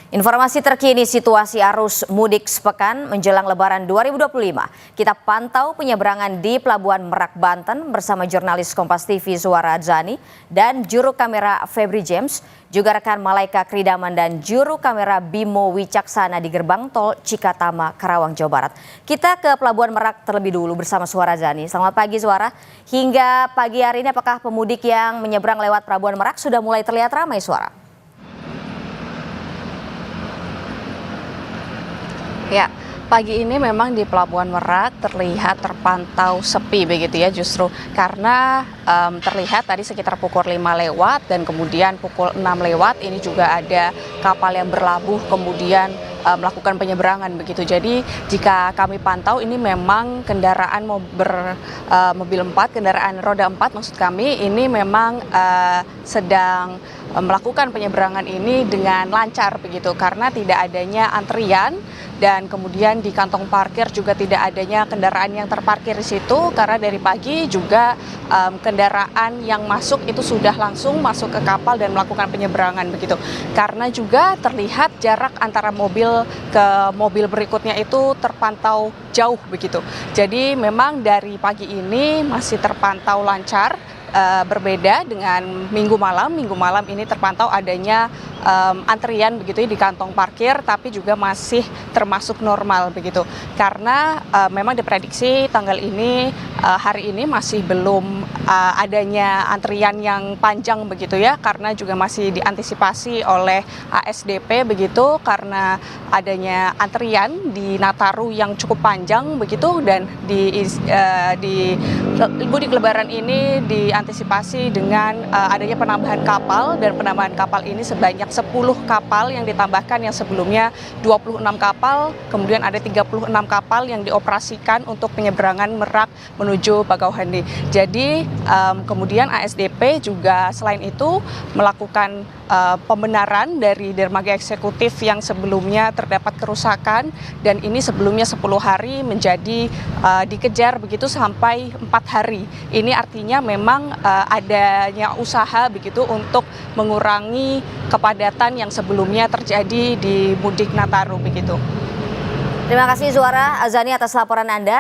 Informasi terkini situasi arus mudik sepekan menjelang Lebaran 2025. Kita pantau penyeberangan di Pelabuhan Merak, Banten bersama jurnalis Kompas TV Zuhara Adzani dan juru kamera Febri James, juga rekan Malaika Kridaman dan juru kamera Bimo Wicaksana di gerbang tol Cikatama, Karawang, Jawa Barat. Kita ke Pelabuhan Merak terlebih dulu bersama Zuhara Adzani. Selamat pagi Zuhara. Hingga pagi hari ini apakah pemudik yang menyeberang lewat Pelabuhan Merak sudah mulai terlihat ramai, Zuhara? Ya, pagi ini memang di Pelabuhan Merak terlihat terpantau sepi begitu ya, justru karena terlihat tadi sekitar pukul 5 lewat dan kemudian pukul 6 lewat ini juga ada kapal yang berlabuh kemudian melakukan penyeberangan begitu. Jadi jika kami pantau ini memang kendaraan mobil 4, kendaraan roda 4 maksud kami ini memang sedang melakukan penyeberangan ini dengan lancar begitu karena tidak adanya antrian dan kemudian di kantong parkir juga tidak adanya kendaraan yang terparkir di situ karena dari pagi juga kendaraan yang masuk itu sudah langsung masuk ke kapal dan melakukan penyeberangan begitu. Karena juga terlihat jarak antara mobil ke mobil berikutnya itu terpantau jauh begitu. Jadi memang dari pagi ini masih terpantau lancar. Berbeda dengan minggu malam ini terpantau adanya antrian begitu di kantong parkir tapi juga masih termasuk normal begitu karena memang diprediksi tanggal ini hari ini masih belum adanya antrian yang panjang begitu ya karena juga masih diantisipasi oleh ASDP begitu karena adanya antrian di Nataru yang cukup panjang begitu dan di mudik lebaran ini diantisipasi dengan adanya penambahan kapal dan penambahan kapal ini sebanyak 10 kapal yang ditambahkan yang sebelumnya 26 kapal, kemudian ada 36 kapal yang dioperasikan untuk penyeberangan Merak menuju Bakauheni. Jadi kemudian ASDP juga selain itu melakukan pembenaran dari dermaga eksekutif yang sebelumnya terdapat kerusakan dan ini sebelumnya 10 hari menjadi dikejar begitu sampai 4 hari. Ini artinya memang adanya usaha begitu untuk mengurangi kepadatan yang sebelumnya terjadi di mudik Nataru begitu. Terima kasih Zuhara Adzani atas laporan Anda.